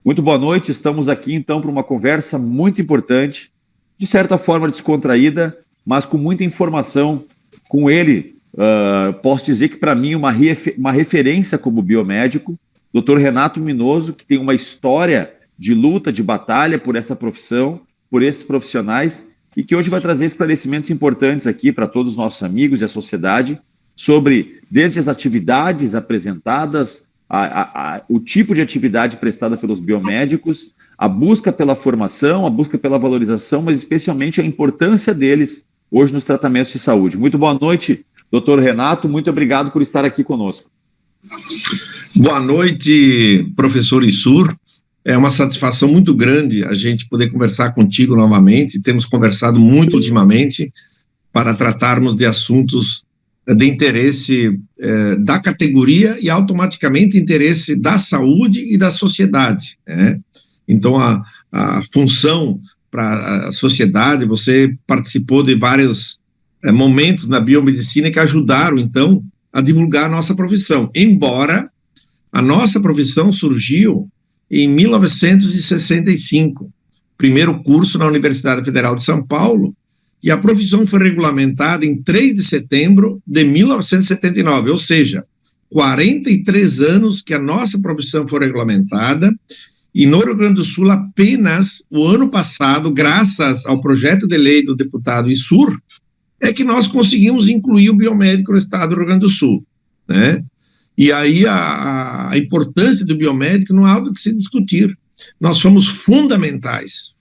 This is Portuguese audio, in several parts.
Muito boa noite, estamos aqui então para uma conversa muito importante, de certa forma descontraída, mas com muita informação. Com ele, posso dizer que para mim uma referência como biomédico, Dr. Renato Minoso, que tem uma história de luta, de batalha por essa profissão, por esses profissionais, e que hoje vai trazer esclarecimentos importantes aqui para todos os nossos amigos e a sociedade, sobre desde as atividades apresentadas, o tipo de atividade prestada pelos biomédicos, a busca pela formação, a busca pela valorização, mas especialmente a importância deles hoje nos tratamentos de saúde. Muito boa noite, doutor Renato, muito obrigado por estar aqui conosco. Boa noite, professor Issur. É uma satisfação muito grande a gente poder conversar contigo novamente. Temos conversado muito ultimamente para tratarmos de assuntos de interesse da categoria e automaticamente interesse da saúde e da sociedade, né? Então, a função para a sociedade, você participou de vários momentos na biomedicina que ajudaram, então, a divulgar a nossa profissão, embora a nossa profissão surgiu em 1965, primeiro curso na Universidade Federal de São Paulo, e a profissão foi regulamentada em 3 de setembro de 1979, ou seja, 43 anos que a nossa profissão foi regulamentada, e no Rio Grande do Sul apenas o ano passado, graças ao projeto de lei do deputado Issur, é que nós conseguimos incluir o biomédico no estado do Rio Grande do Sul, né? E aí a importância do biomédico não há algo que se discutir. Nós fomos fundamentais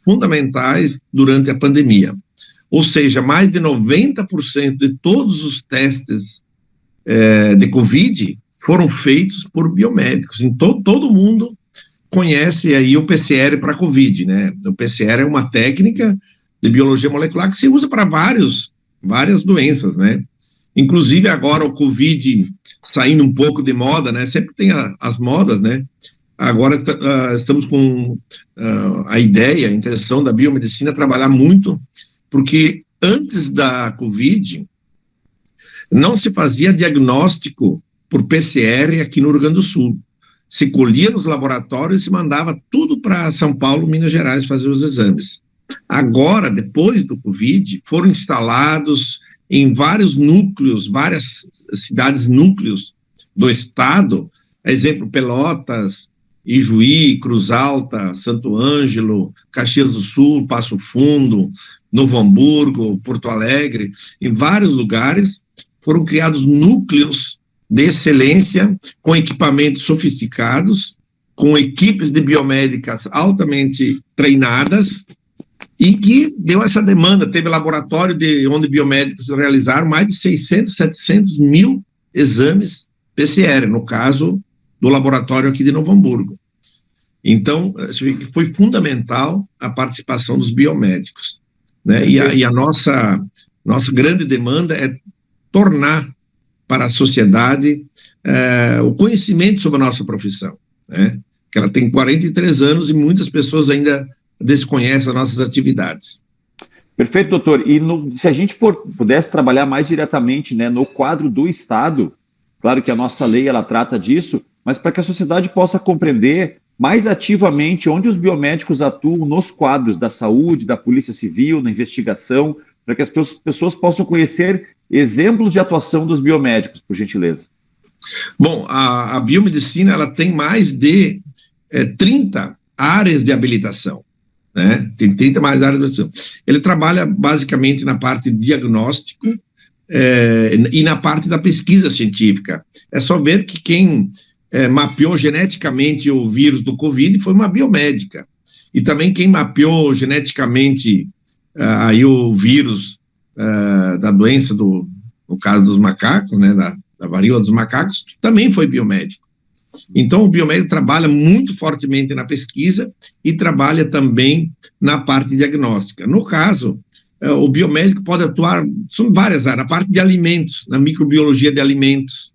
durante a pandemia. Ou seja, mais de 90% de todos os testes de Covid foram feitos por biomédicos. Então, todo mundo conhece aí o PCR para Covid, né? O PCR é uma técnica de biologia molecular que se usa para várias doenças, né? Inclusive agora o Covid saindo um pouco de moda, né? Sempre tem as modas, né? Agora estamos com a ideia, a intenção da biomedicina trabalhar muito, porque antes da Covid não se fazia diagnóstico por PCR aqui no Rio Grande do Sul. Se colhia nos laboratórios e se mandava tudo para São Paulo, Minas Gerais, fazer os exames. Agora, depois do Covid, foram instalados em vários núcleos, várias cidades núcleos do estado, exemplo, Pelotas, Ijuí, Cruz Alta, Santo Ângelo, Caxias do Sul, Passo Fundo, Novo Hamburgo, Porto Alegre, em vários lugares foram criados núcleos de excelência com equipamentos sofisticados, com equipes de biomédicas altamente treinadas, e que deu essa demanda. Teve laboratório onde biomédicos realizaram mais de 600, 700 mil exames PCR, no caso do laboratório aqui de Novo Hamburgo. Então, foi fundamental a participação dos biomédicos, né? E a nossa grande demanda é tornar para a sociedade o conhecimento sobre a nossa profissão, né? Que ela tem 43 anos e muitas pessoas ainda desconhecem as nossas atividades. Perfeito, doutor. E se a gente pudesse trabalhar mais diretamente, né, no quadro do Estado, claro que a nossa lei ela trata disso, mas para que a sociedade possa compreender mais ativamente onde os biomédicos atuam nos quadros da saúde, da Polícia Civil, na investigação, para que as pessoas possam conhecer exemplos de atuação dos biomédicos, por gentileza. Bom, a biomedicina ela tem mais de 30 áreas de habilitação, né? Tem 30 mais áreas de habilitação. Ele trabalha basicamente na parte de diagnóstico e na parte da pesquisa científica. É só ver que quem mapeou geneticamente o vírus do Covid foi uma biomédica. E também quem mapeou geneticamente aí o vírus da doença, no caso dos macacos, né, da varíola dos macacos, também foi biomédico. Então, o biomédico trabalha muito fortemente na pesquisa e trabalha também na parte diagnóstica. No caso, o biomédico pode atuar, são várias áreas, na parte de alimentos, na microbiologia de alimentos,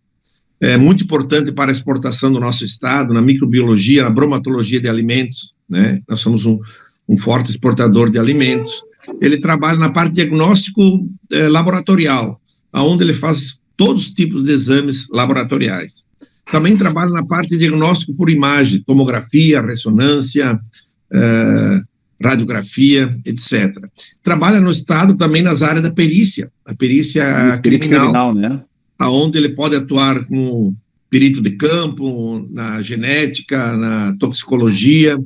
é muito importante para a exportação do nosso estado, na microbiologia, na bromatologia de alimentos, né? Nós somos um forte exportador de alimentos. Ele trabalha na parte de diagnóstico laboratorial, onde ele faz todos os tipos de exames laboratoriais. também trabalha na parte de diagnóstico por imagem, tomografia, ressonância, radiografia, etc. Trabalha no Estado também nas áreas da perícia, a perícia criminal, né? Onde ele pode atuar como perito de campo, na genética, na toxicologia,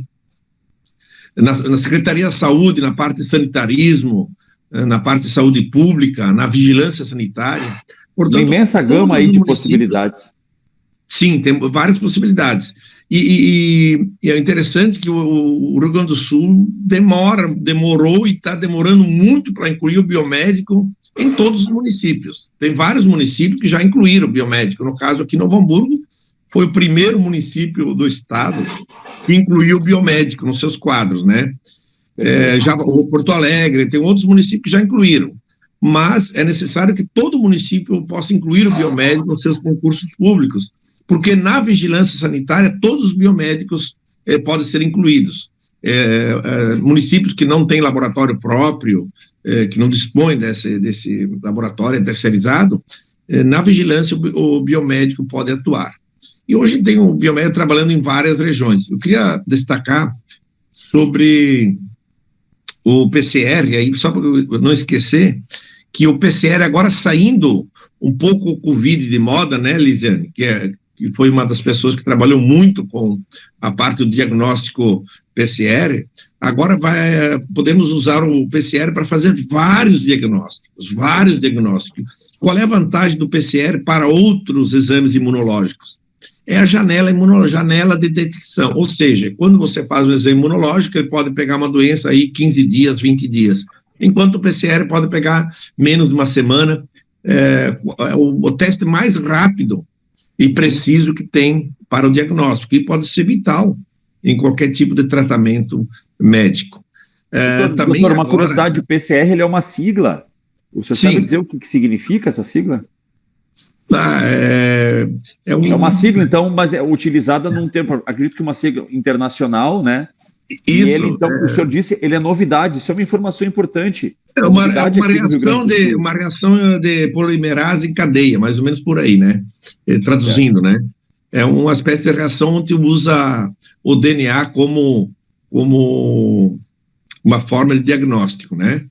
na Secretaria da Saúde, na parte de sanitarismo, na parte de saúde pública, na vigilância sanitária. Portanto, uma imensa gama aí de possibilidades. Sim, tem várias possibilidades. E é interessante que o Rio Grande do Sul demorou e está demorando muito para incluir o biomédico em todos os municípios. Tem vários municípios que já incluíram o biomédico. No caso aqui, Novo Hamburgo foi o primeiro município do estado que incluiu o biomédico nos seus quadros, né? Já o Porto Alegre, tem outros municípios que já incluíram. Mas é necessário que todo município possa incluir o biomédico nos seus concursos públicos, porque na vigilância sanitária todos os biomédicos podem ser incluídos. Municípios que não têm laboratório próprio, que não dispõem desse laboratório terceirizado, na vigilância o biomédico pode atuar. E hoje tem o biomédico trabalhando em várias regiões. Eu queria destacar sobre o PCR, aí, só para não esquecer, que o PCR agora saindo um pouco o Covid de moda, né, Lisiane, que foi uma das pessoas que trabalhou muito com a parte do diagnóstico PCR, agora podemos usar o PCR para fazer vários diagnósticos. Qual é a vantagem do PCR para outros exames imunológicos? É a janela de detecção, ou seja, quando você faz um exame imunológico, ele pode pegar uma doença aí 15 dias, 20 dias, enquanto o PCR pode pegar menos de uma semana. O teste mais rápido e preciso que tem para o diagnóstico, e pode ser vital em qualquer tipo de tratamento médico. Também doutor, uma curiosidade, o PCR ele é uma sigla. O senhor sabe dizer o que significa essa sigla? É uma sigla, então, mas é utilizada num termo, acredito que uma sigla internacional, né? Isso. E ele, então, o senhor disse, ele é novidade, isso é uma informação importante. Uma reação de polimerase em cadeia, mais ou menos por aí, né? Traduzindo, né? É uma espécie de reação onde usa o DNA como uma forma de diagnóstico, né?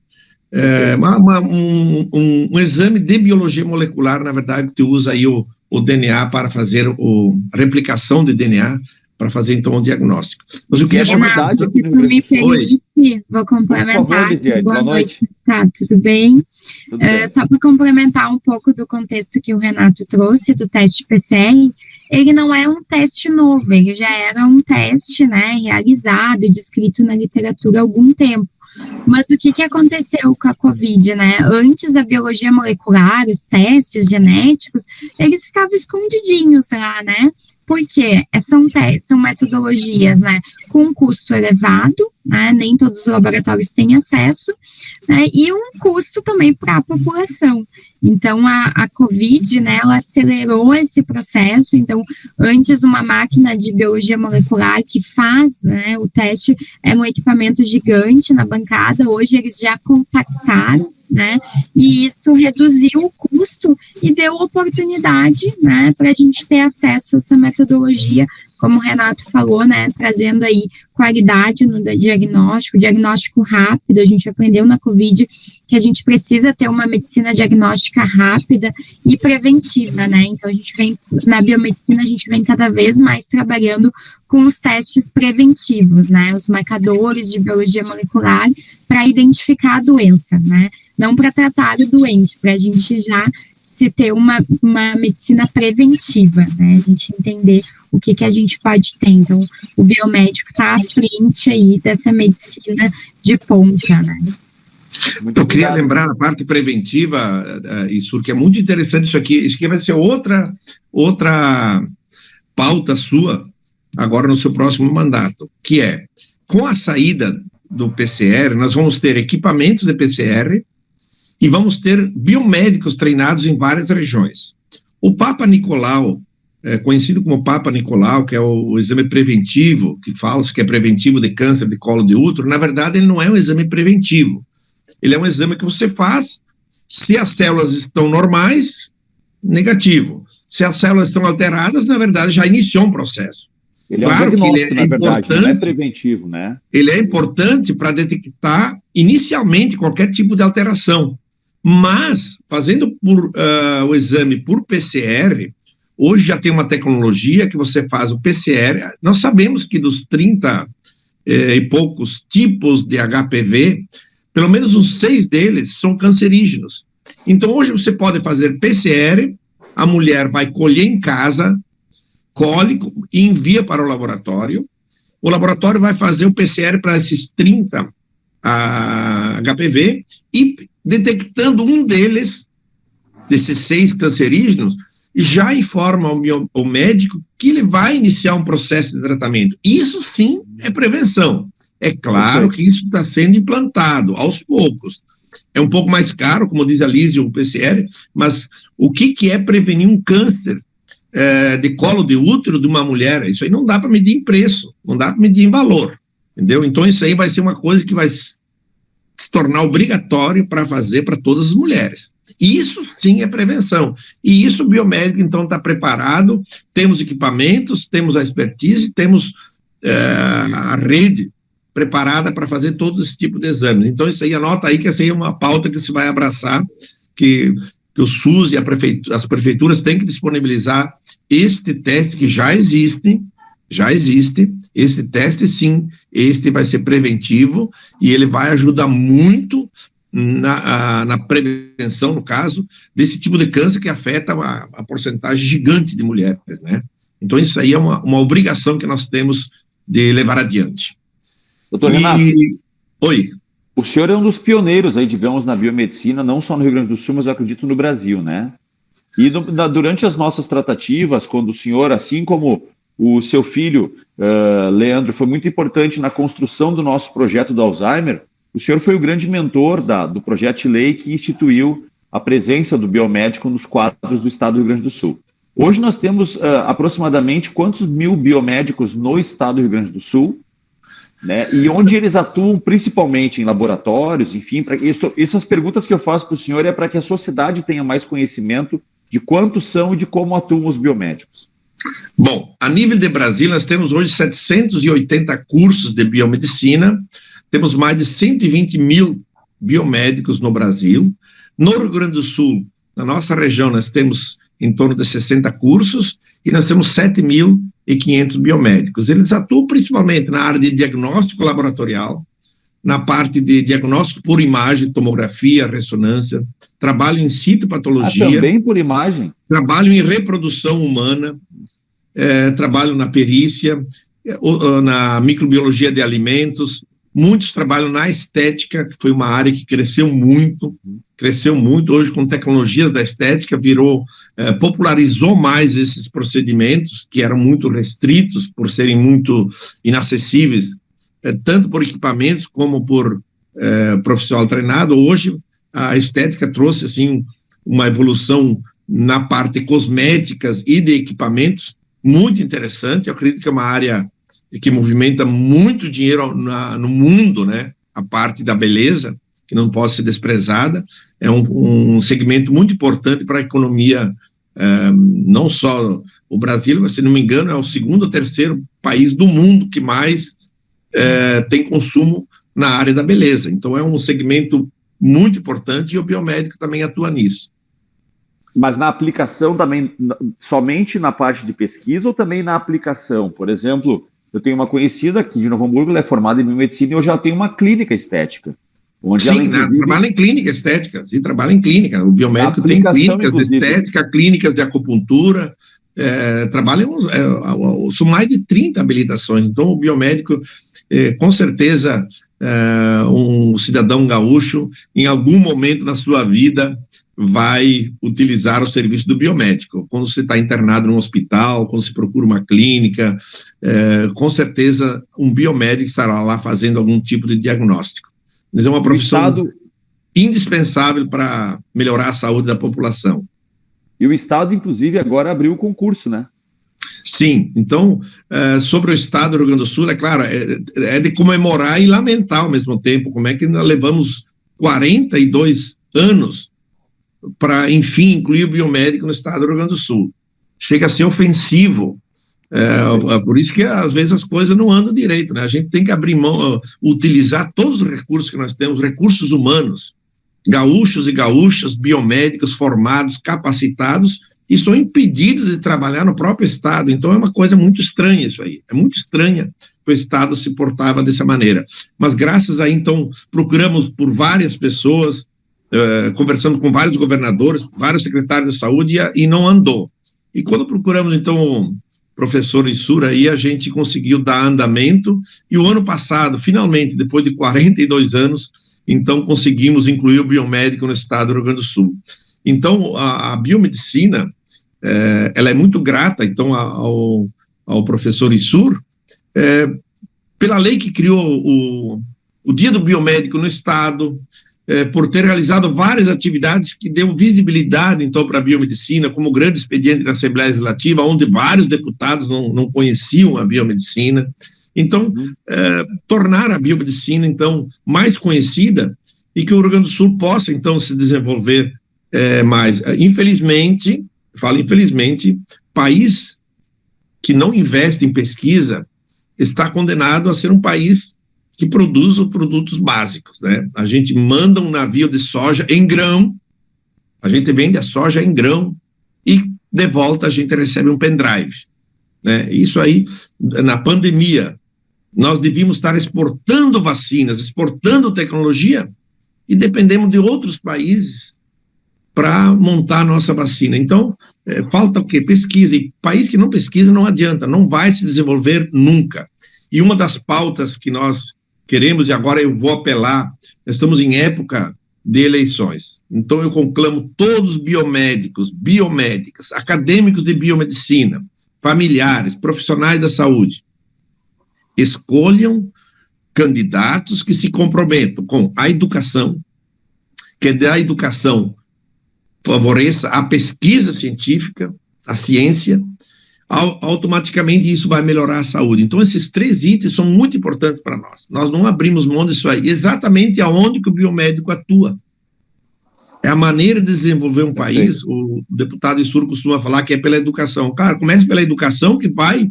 Um exame de biologia molecular, na verdade, que usa aí o DNA para fazer a replicação de DNA, para fazer, então, o diagnóstico. Mas o que se me permite, vou complementar. Por favor, Lisiane, boa noite. Tá, tudo bem? Só para complementar um pouco do contexto que o Renato trouxe do teste PCR, ele não é um teste novo, ele já era um teste, né, realizado e descrito na literatura há algum tempo. Mas o que aconteceu com a Covid, né? Antes a biologia molecular, os testes genéticos, eles ficavam escondidinhos lá, né? Porque são metodologias, né, com um custo elevado, né, nem todos os laboratórios têm acesso, né, e um custo também para a população. Então, a Covid, né, ela acelerou esse processo. Então, antes uma máquina de biologia molecular que faz, né, o teste era um equipamento gigante na bancada, hoje eles já compactaram, né, e isso reduziu o custo e deu oportunidade, né, para a gente ter acesso a essa metodologia, como o Renato falou, né, trazendo aí qualidade no diagnóstico rápido. A gente aprendeu na Covid que a gente precisa ter uma medicina diagnóstica rápida e preventiva, né, então na biomedicina a gente vem cada vez mais trabalhando com os testes preventivos, né, os marcadores de biologia molecular para identificar a doença, né, não para tratar o doente, para a gente já se ter uma medicina preventiva, né, a gente entender o que a gente pode ter. Então, o biomédico está à frente aí dessa medicina de ponta, né. Eu queria lembrar a parte preventiva, isso que é muito interessante, isso aqui vai ser outra pauta sua, agora no seu próximo mandato, que é, com a saída do PCR, nós vamos ter equipamentos de PCR e vamos ter biomédicos treinados em várias regiões. O Papa Nicolau, conhecido como Papa Nicolau, que é o exame preventivo, que é preventivo de câncer de colo de útero, na verdade ele não é um exame preventivo, ele é um exame que você faz, se as células estão normais, negativo. Se as células estão alteradas, na verdade, já iniciou um processo. Ele é um diagnóstico, na verdade, não é preventivo, né? Ele é importante para detectar inicialmente qualquer tipo de alteração. Mas, fazendo o exame por PCR, hoje já tem uma tecnologia que você faz o PCR. Nós sabemos que dos 30 e poucos tipos de HPV, pelo menos uns 6 deles são cancerígenos. Então, hoje você pode fazer PCR, a mulher vai colher em casa, colhe e envia para o laboratório vai fazer o PCR para esses 30 HPV e, detectando um deles, desses 6 cancerígenos, já informa o médico que ele vai iniciar um processo de tratamento. Isso sim é prevenção. É claro que isso está sendo implantado aos poucos. É um pouco mais caro, como diz a Lízia, o PCR, mas o que é prevenir um câncer de colo de útero de uma mulher? Isso aí não dá para medir em preço, não dá para medir em valor, entendeu? Então isso aí vai ser uma coisa que vai se tornar obrigatório para fazer para todas as mulheres. Isso sim é prevenção. E isso o biomédico, então, está preparado, temos equipamentos, temos a expertise, temos a rede preparada para fazer todo esse tipo de exames. Então, isso aí, anota aí que essa aí é uma pauta que se vai abraçar, que o SUS e as prefeituras têm que disponibilizar este teste que já existe, esse teste sim, este vai ser preventivo e ele vai ajudar muito na prevenção, no caso, desse tipo de câncer que afeta a porcentagem gigante de mulheres, né? Então isso aí é uma obrigação que nós temos de levar adiante. Doutor Renato, oi. O senhor é um dos pioneiros aí, digamos, na biomedicina, não só no Rio Grande do Sul, mas eu acredito no Brasil, né? E durante as nossas tratativas, quando o senhor, assim como o seu filho, Leandro, foi muito importante na construção do nosso projeto do Alzheimer, o senhor foi o grande mentor do projeto de lei que instituiu a presença do biomédico nos quadros do estado do Rio Grande do Sul. Hoje nós temos aproximadamente quantos mil biomédicos no estado do Rio Grande do Sul, né? E onde eles atuam principalmente em laboratórios, enfim, essas perguntas que eu faço para o senhor é para que a sociedade tenha mais conhecimento de quantos são e de como atuam os biomédicos. Bom, a nível de Brasil, nós temos hoje 780 cursos de biomedicina, temos mais de 120 mil biomédicos no Brasil. No Rio Grande do Sul, na nossa região, nós temos em torno de 60 cursos e nós temos 7.500 biomédicos. Eles atuam principalmente na área de diagnóstico laboratorial, na parte de diagnóstico por imagem, tomografia, ressonância, trabalho em citopatologia. Também por imagem? Trabalho em reprodução humana, trabalho na perícia, na microbiologia de alimentos. Muitos trabalham na estética, que foi uma área que cresceu muito hoje com tecnologias da estética, popularizou mais esses procedimentos que eram muito restritos por serem muito inacessíveis, tanto por equipamentos como por profissional treinado. Hoje a estética trouxe assim uma evolução na parte cosméticas e de equipamentos muito interessante. Eu acredito que é uma área que movimenta muito dinheiro no mundo, né? A parte da beleza, que não pode ser desprezada, é um segmento muito importante para a economia, não só o Brasil, mas, se não me engano, é o segundo ou terceiro país do mundo que mais tem consumo na área da beleza. Então, é um segmento muito importante e o biomédico também atua nisso. Mas na aplicação também, somente na parte de pesquisa ou também na aplicação? Por exemplo, eu tenho uma conhecida aqui de Novo Hamburgo, ela é formada em biomedicina e hoje ela tem uma clínica estética. Onde ela, inclusive, trabalha em clínica estética, sim, trabalha em clínica. O biomédico tem clínicas de estética, clínicas de acupuntura, são mais de 30 habilitações. Então, o biomédico, com certeza, um cidadão gaúcho, em algum momento na sua vida, vai utilizar o serviço do biomédico. Quando você está internado num hospital, quando você procura uma clínica, com certeza um biomédico estará lá fazendo algum tipo de diagnóstico. Mas é uma profissão indispensável para melhorar a saúde da população. E o Estado, inclusive, agora abriu o concurso, né? Sim, então, sobre o Estado do Rio Grande do Sul, é claro, é de comemorar e lamentar ao mesmo tempo, como é que nós levamos 42 anos para, enfim, incluir o biomédico no Estado do Rio Grande do Sul. chega a ser ofensivo. Por isso que às vezes as coisas não andam direito, né? A gente tem que abrir mão, utilizar todos os recursos que nós temos, recursos humanos, gaúchos e gaúchas, biomédicos formados, capacitados, e são impedidos de trabalhar no próprio Estado. Então é uma coisa muito estranha isso aí, é muito estranha que o Estado se portava dessa maneira. Mas graças a então, procuramos por várias pessoas, conversando com vários governadores, vários secretários de saúde, e não andou. E quando procuramos então professor Issur, aí a gente conseguiu dar andamento, e o ano passado, finalmente, depois de 42 anos, então conseguimos incluir o biomédico no estado do Rio Grande do Sul. Então, a biomedicina, ela é muito grata, então, ao professor Issur, pela lei que criou o Dia do Biomédico no estado, por ter realizado várias atividades que deu visibilidade, então, para a biomedicina, como o grande expediente da Assembleia Legislativa, onde vários deputados não conheciam a biomedicina. Então, tornar a biomedicina, então, mais conhecida e que o Rio Grande do Sul possa, então, se desenvolver mais. Infelizmente, país que não investe em pesquisa está condenado a ser um país que produz os produtos básicos, né? A gente manda um navio de soja em grão, a gente vende a soja em grão e de volta a gente recebe um pendrive, né? Isso aí, na pandemia, nós devíamos estar exportando vacinas, exportando tecnologia e dependemos de outros países para montar a nossa vacina. Então, falta o quê? Pesquisa, e país que não pesquisa não adianta, não vai se desenvolver nunca. E uma das pautas que nós queremos, e agora eu vou apelar, estamos em época de eleições, então eu conclamo todos os biomédicos, biomédicas, acadêmicos de biomedicina, familiares, profissionais da saúde, escolham candidatos que se comprometam com a educação, que da educação favoreça a pesquisa científica, a ciência, automaticamente isso vai melhorar a saúde. Então, esses 3 itens são muito importantes para nós. Nós não abrimos mão disso aí. Exatamente aonde que o biomédico atua. É a maneira de desenvolver um país. O deputado Issur costuma falar que é pela educação. Cara, comece pela educação, que vai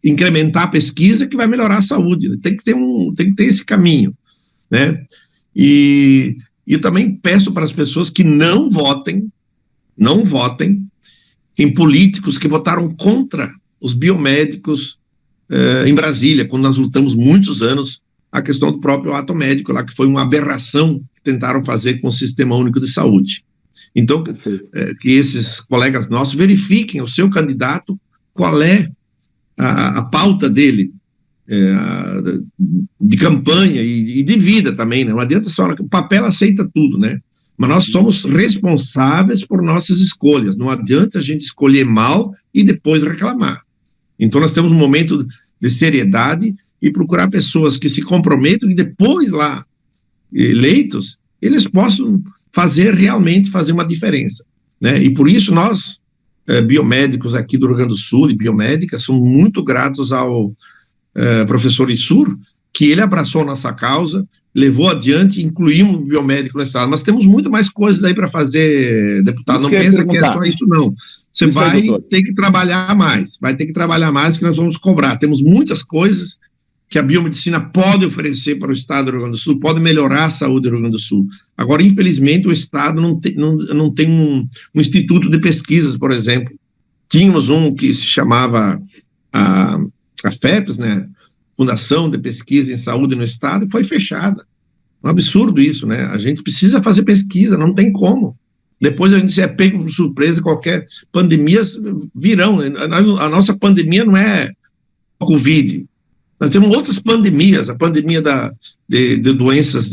incrementar a pesquisa, que vai melhorar a saúde. Tem que ter esse caminho, né? E eu também peço para as pessoas que não votem em políticos que votaram contra os biomédicos em Brasília, quando nós lutamos muitos anos a questão do próprio ato médico, lá que foi uma aberração que tentaram fazer com o Sistema Único de Saúde. Então, que esses colegas nossos verifiquem o seu candidato, qual é a pauta dele, de campanha e de vida também, né? Não adianta só, o papel aceita tudo, né? Mas nós somos responsáveis por nossas escolhas. Não adianta a gente escolher mal e depois reclamar. Então, nós temos um momento de seriedade e procurar pessoas que se comprometam e depois, lá, eleitos, eles possam realmente fazer uma diferença, né? E por isso nós, biomédicos aqui do Rio Grande do Sul e biomédicas, somos muito gratos ao professor Issur, que ele abraçou a nossa causa, levou adiante, incluímos o biomédico no estado. Mas temos muito mais coisas aí para fazer, deputado. Não pensa que é só isso, não. Você vai ter que trabalhar mais, que nós vamos cobrar. Temos muitas coisas que a biomedicina pode oferecer para o estado do Rio Grande do Sul, pode melhorar a saúde do Rio Grande do Sul. Agora, infelizmente, o estado não tem um instituto de pesquisas, por exemplo. Tínhamos um que se chamava a FEPES, né? Fundação de Pesquisa em Saúde no Estado, e foi fechada. Um absurdo isso, né? A gente precisa fazer pesquisa, não tem como. Depois a gente se é pego por surpresa, qualquer pandemias virão. A nossa pandemia não é a Covid. Nós temos outras pandemias, a pandemia de doenças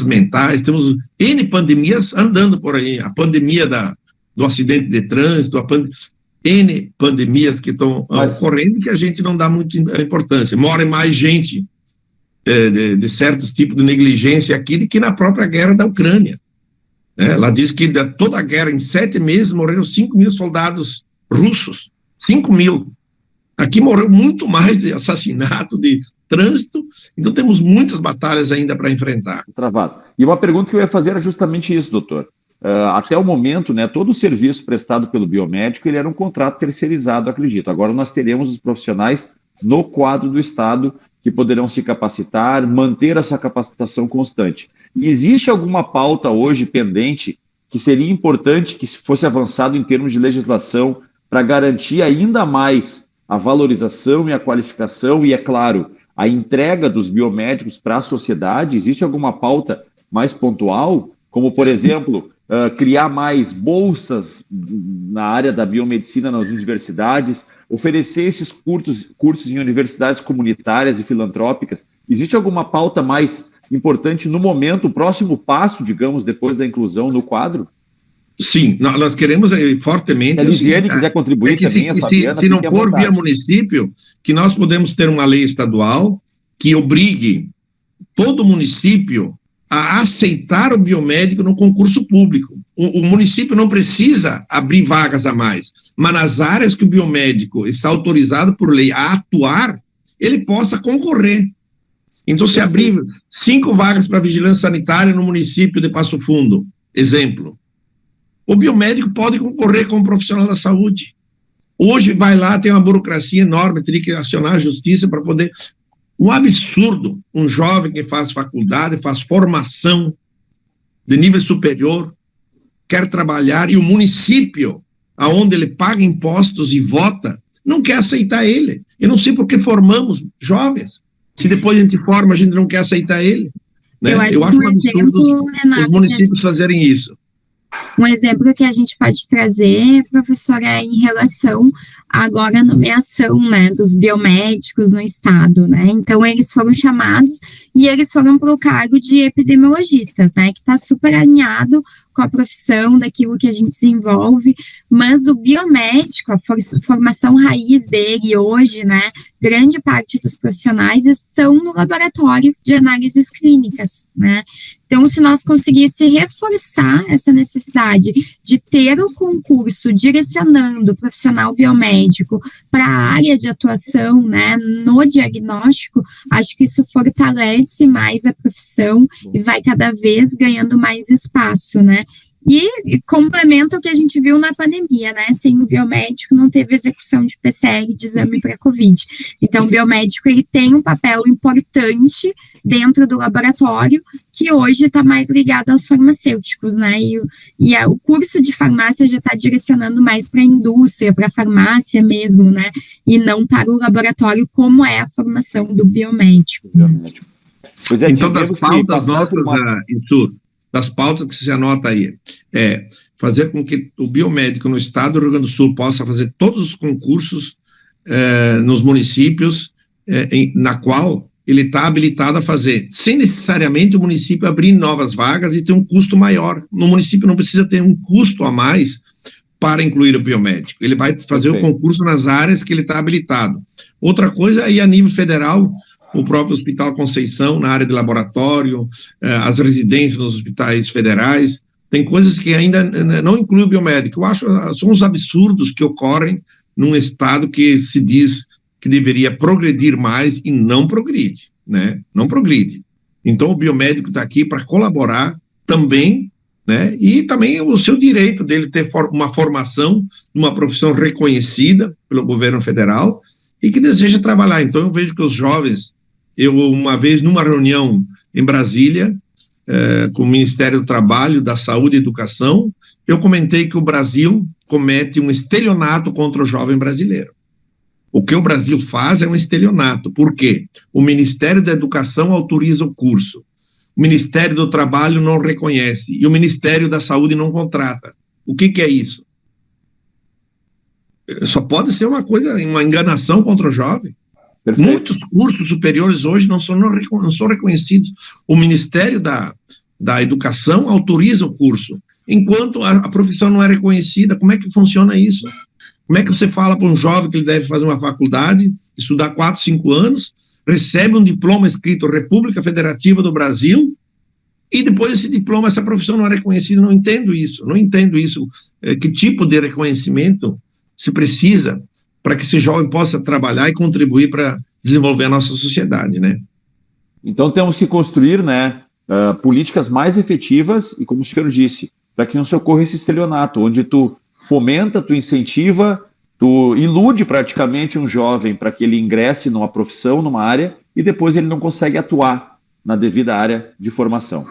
mentais, temos N pandemias andando por aí, a pandemia do acidente de trânsito, N pandemias que estão ocorrendo, que a gente não dá muita importância. Mora mais gente de certos tipos de negligência aqui do que na própria guerra da Ucrânia. Ela diz que de toda a guerra, em 7 meses, morreram 5 mil soldados russos. 5 mil. Aqui morreu muito mais de assassinato, de trânsito. Então temos muitas batalhas ainda para enfrentar. Travado. E uma pergunta que eu ia fazer era justamente isso, doutor. até o momento, né, todo o serviço prestado pelo biomédico, ele era um contrato terceirizado, acredito. Agora nós teremos os profissionais no quadro do Estado que poderão se capacitar, manter essa capacitação constante. E existe alguma pauta hoje pendente que seria importante que fosse avançado em termos de legislação para garantir ainda mais a valorização e a qualificação e, é claro, a entrega dos biomédicos para a sociedade? Existe alguma pauta mais pontual, como, por exemplo, criar mais bolsas na área da biomedicina nas universidades, oferecer esses cursos em universidades comunitárias e filantrópicas? Existe alguma pauta mais importante no momento, o próximo passo, digamos, depois da inclusão no quadro? Sim, nós queremos fortemente... Se a Lidiane quiser contribuir também, a Fabiana... Se não for via município, que nós podemos ter uma lei estadual que obrigue todo município a aceitar o biomédico no concurso público. O município não precisa abrir vagas a mais, mas nas áreas que o biomédico está autorizado por lei a atuar, ele possa concorrer. Então, se abrir 5 vagas para vigilância sanitária no município de Passo Fundo, exemplo, o biomédico pode concorrer como profissional da saúde. Hoje vai lá, tem uma burocracia enorme, teria que acionar a justiça para poder... Um absurdo, um jovem que faz faculdade, faz formação de nível superior, quer trabalhar, e o município, aonde ele paga impostos e vota, não quer aceitar ele. Eu não sei por que formamos jovens, se depois a gente forma, a gente não quer aceitar ele. Né? Eu acho um absurdo os municípios fazerem isso. Um exemplo que a gente pode trazer, professora, é em relação agora à nomeação, né, dos biomédicos no estado, né? Então, eles foram chamados e eles foram para o cargo de epidemiologistas, né, que está super alinhado com a profissão, daquilo que a gente desenvolve, mas o biomédico, a formação raiz dele hoje, né, grande parte dos profissionais estão no laboratório de análises clínicas, né? Então, se nós conseguíssemos reforçar essa necessidade de ter o concurso direcionando o profissional biomédico para a área de atuação, né, no diagnóstico, acho que isso fortalece mais a profissão e vai cada vez ganhando mais espaço, né? E complementa o que a gente viu na pandemia, né? Sem o biomédico não teve execução de PCR de exame para Covid. Então, o biomédico, ele tem um papel importante dentro do laboratório, que hoje está mais ligado aos farmacêuticos, né? E o curso de farmácia já está direcionando mais para a indústria, para a farmácia mesmo, né? E não para o laboratório, como é a formação do biomédico. Pois é, então, das pautas nossas, das pautas que você anota aí, fazer com que o biomédico no estado do Rio Grande do Sul possa fazer todos os concursos nos municípios na qual ele está habilitado a fazer, sem necessariamente o município abrir novas vagas e ter um custo maior. No município não precisa ter um custo a mais para incluir o biomédico. Ele vai fazer o concurso nas áreas que ele está habilitado. Outra coisa, aí a nível federal, o próprio Hospital Conceição, na área de laboratório, as residências nos hospitais federais, tem coisas que ainda não incluem o biomédico. Eu acho que são uns absurdos que ocorrem num estado que se diz que deveria progredir mais e não progride, né? Não progride. Então, o biomédico está aqui para colaborar também, né? E também o seu direito dele ter uma formação, uma profissão reconhecida pelo governo federal e que deseja trabalhar. Então, eu vejo que os jovens, uma vez numa reunião em Brasília, com o Ministério do Trabalho, da Saúde e Educação, eu comentei que o Brasil comete um estelionato contra o jovem brasileiro. O que o Brasil faz é um estelionato. Por quê? O Ministério da Educação autoriza o curso, o Ministério do Trabalho não reconhece e o Ministério da Saúde não contrata. O que é isso? Só pode ser uma coisa, uma enganação contra o jovem. Perfeito. Muitos cursos superiores hoje não são reconhecidos. O Ministério da Educação autoriza o curso, enquanto a profissão não é reconhecida. Como é que funciona isso? Como é que você fala para um jovem que ele deve fazer uma faculdade, estudar 4, 5 anos, recebe um diploma escrito República Federativa do Brasil, e depois esse diploma, essa profissão não é reconhecida? Não entendo isso. Que tipo de reconhecimento se precisa para que esse jovem possa trabalhar e contribuir para desenvolver a nossa sociedade, né? Então temos que construir, né, políticas mais efetivas e, como o senhor disse, para que não se ocorra esse estelionato, onde tu fomenta, tu incentiva, tu ilude praticamente um jovem para que ele ingresse numa profissão, numa área, e depois ele não consegue atuar na devida área de formação.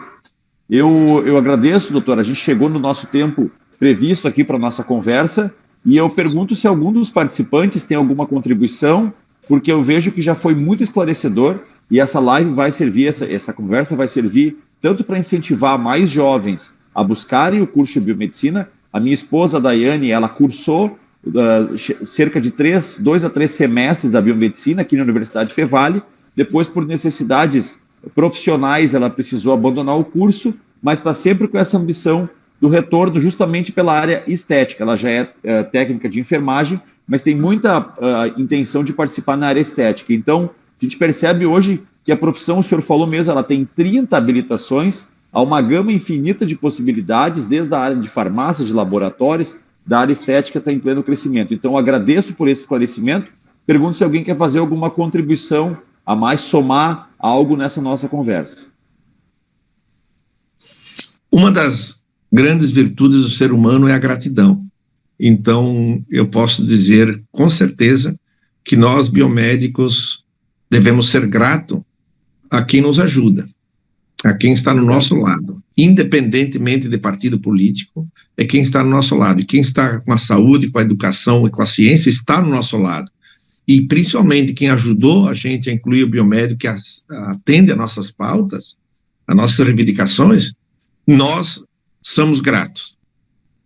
Eu agradeço, doutor, a gente chegou no nosso tempo previsto aqui para a nossa conversa, e eu pergunto se algum dos participantes tem alguma contribuição, porque eu vejo que já foi muito esclarecedor, e essa live vai servir, essa conversa vai servir tanto para incentivar mais jovens a buscarem o curso de biomedicina. A minha esposa, a Daiane, ela cursou cerca de 2 a 3 semestres da biomedicina aqui na Universidade Fevale. Depois, por necessidades profissionais, ela precisou abandonar o curso, mas está sempre com essa ambição do retorno justamente pela área estética. Ela já é técnica de enfermagem, mas tem muita intenção de participar na área estética. Então, a gente percebe hoje que a profissão, o senhor falou mesmo, ela tem 30 habilitações, há uma gama infinita de possibilidades, desde a área de farmácia, de laboratórios, da área estética está em pleno crescimento. Então, eu agradeço por esse esclarecimento. Pergunto se alguém quer fazer alguma contribuição a mais, somar algo nessa nossa conversa. Uma das grandes virtudes do ser humano é a gratidão. Então, eu posso dizer com certeza que nós, biomédicos, devemos ser gratos a quem nos ajuda, a quem está no nosso lado, independentemente de partido político, é quem está no nosso lado. E quem está com a saúde, com a educação e com a ciência está no nosso lado. E principalmente quem ajudou a gente a incluir o biomédico, que atende a nossas pautas, a nossas reivindicações, nós somos gratos.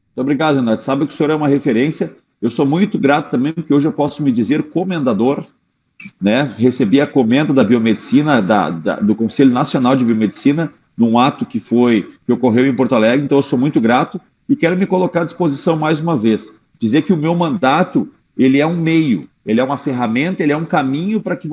Muito obrigado, Renato. Sabe que o senhor é uma referência. Eu sou muito grato também, porque hoje eu posso me dizer comendador, né? Recebi a comenda da biomedicina, do Conselho Nacional de Biomedicina, num ato que ocorreu em Porto Alegre. Então eu sou muito grato e quero me colocar à disposição mais uma vez. Dizer que o meu mandato, ele é um meio, ele é uma ferramenta, ele é um caminho para que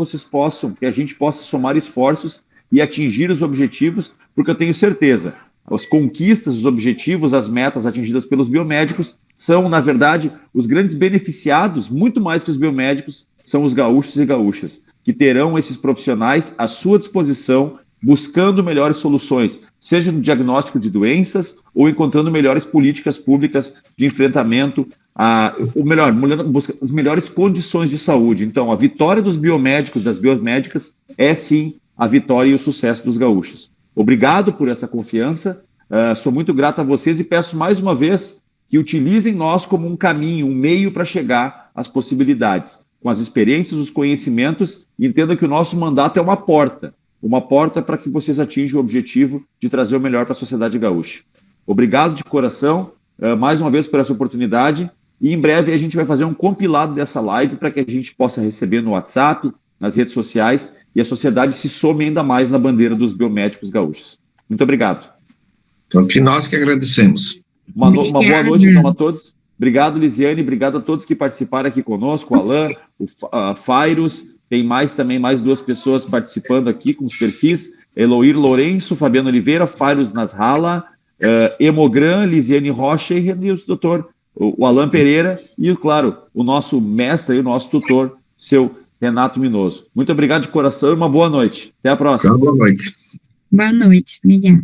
que a gente possa somar esforços e atingir os objetivos, porque eu tenho certeza, as conquistas, os objetivos, as metas atingidas pelos biomédicos são, na verdade, os grandes beneficiados, muito mais que os biomédicos, são os gaúchos e gaúchas, que terão esses profissionais à sua disposição, buscando melhores soluções, seja no diagnóstico de doenças ou encontrando melhores políticas públicas de enfrentamento, as melhores condições de saúde. Então, a vitória dos biomédicos, das biomédicas, é sim a vitória e o sucesso dos gaúchos. Obrigado por essa confiança, sou muito grato a vocês e peço mais uma vez que utilizem nós como um caminho, um meio para chegar às possibilidades, com as experiências, os conhecimentos, e entendam que o nosso mandato é uma porta para que vocês atinjam o objetivo de trazer o melhor para a sociedade gaúcha. Obrigado de coração, mais uma vez por essa oportunidade, e em breve a gente vai fazer um compilado dessa live para que a gente possa receber no WhatsApp, nas redes sociais, e a sociedade se some ainda mais na bandeira dos biomédicos gaúchos. Muito obrigado. Então, que nós que agradecemos. Uma boa noite, então, a todos. Obrigado, Lisiane, obrigado a todos que participaram aqui conosco, o Alain, o Fairos, tem mais 2 pessoas participando aqui com os perfis, Eloir Lourenço, Fabiano Oliveira, Fairos Nasralla, Hemogran, Lisiane Rocha e o doutor, o Alain Pereira e, claro, o nosso mestre e o nosso tutor, seu Renato Minoso. Muito obrigado de coração e uma boa noite. Até a próxima. Boa noite. Boa noite, obrigada.